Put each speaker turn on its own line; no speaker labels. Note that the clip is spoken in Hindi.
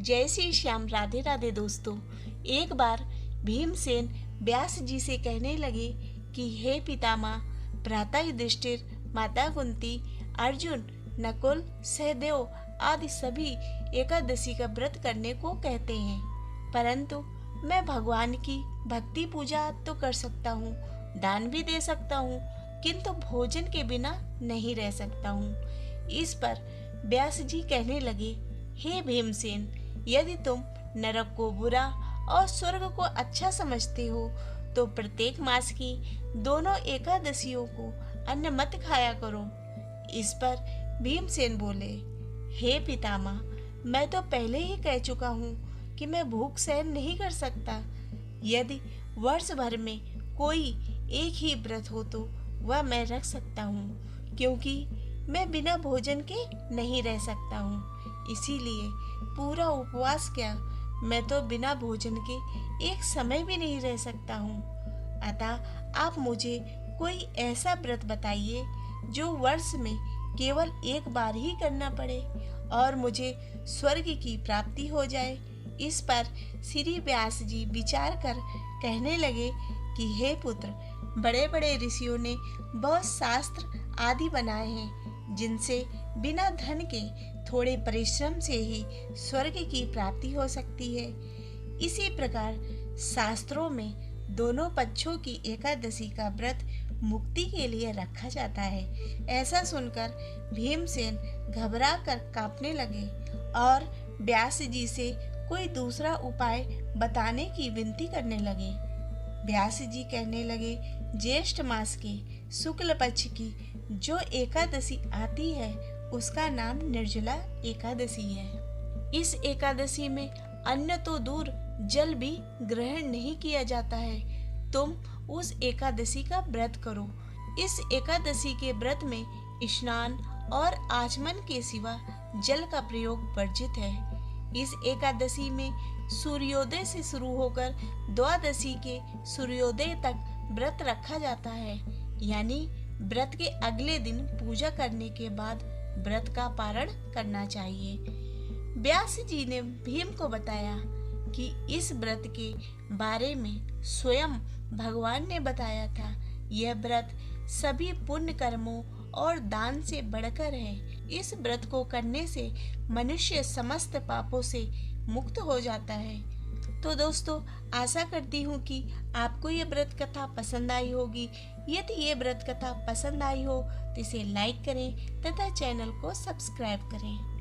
जय श्री श्याम। राधे राधे दोस्तों। एक बार भीमसेन व्यास जी से कहने लगे कि हे पितामह, भ्राता युधिष्ठिर, माता कुंती, अर्जुन, नकुल, सहदेव आदि सभी एकादशी का व्रत करने को कहते हैं, परंतु मैं भगवान की भक्ति पूजा तो कर सकता हूँ, दान भी दे सकता हूँ, किंतु भोजन के बिना नहीं रह सकता हूँ। इस पर व्यास जी कहने लगे, हे भीमसेन, यदि तुम नरक को बुरा और स्वर्ग को अच्छा समझते हो तो प्रत्येक मास की दोनों एकादशियों को अन्न मत खाया करो। इस पर भीमसेन बोले, हे पितामह, मैं तो पहले ही कह चुका हूँ कि मैं भूख सहन नहीं कर सकता। यदि वर्ष भर में कोई एक ही व्रत हो तो वह मैं रख सकता हूँ, क्योंकि मैं बिना भोजन के नहीं रह सकता हूँ। इसीलिए पूरा उपवास क्या, मैं तो बिना भोजन के एक समय भी नहीं रह सकता हूँ। अतः आप मुझे कोई ऐसा व्रत बताइए जो वर्ष में केवल एक बार ही करना पड़े और मुझे स्वर्ग की प्राप्ति हो जाए। इस पर श्री व्यास जी विचार कर कहने लगे कि हे पुत्र, बड़े बड़े ऋषियों ने बहुत शास्त्र आदि बनाए हैं, जिनसे बिना धन के थोड़े परिश्रम से ही स्वर्ग की प्राप्ति हो सकती है। इसी प्रकार शास्त्रों में दोनों पक्षों की एकादशी का व्रत मुक्ति के लिए रखा जाता है। ऐसा सुनकर भीमसेन घबरा कर कांपने लगे और व्यास जी से कोई दूसरा उपाय बताने की विनती करने लगे। व्यास जी कहने लगे, ज्येष्ठ मास की शुक्ल पक्ष की जो एकादशी आती है उसका नाम निर्जला एकादशी है। इस एकादशी में अन्न तो दूर, जल भी ग्रहण नहीं किया जाता है। तुम उस एकादशी का व्रत करो। इस एकादशी के व्रत में स्नान और आचमन के सिवा जल का प्रयोग वर्जित है। इस एकादशी में सूर्योदय से शुरू होकर द्वादशी के सूर्योदय तक व्रत रखा जाता है, यानी व्रत के अगले दिन पूजा करने के बाद व्रत का पारण करना चाहिए। व्यास जी ने भीम को बताया कि इस व्रत के बारे में स्वयं भगवान ने बताया था। यह व्रत सभी पुण्य कर्मों और दान से बढ़कर है। इस व्रत को करने से मनुष्य समस्त पापों से मुक्त हो जाता है। तो दोस्तों, आशा करती हूँ कि आपको ये व्रत कथा पसंद आई होगी। यदि ये व्रत कथा पसंद आई हो तो इसे लाइक करें तथा चैनल को सब्सक्राइब करें।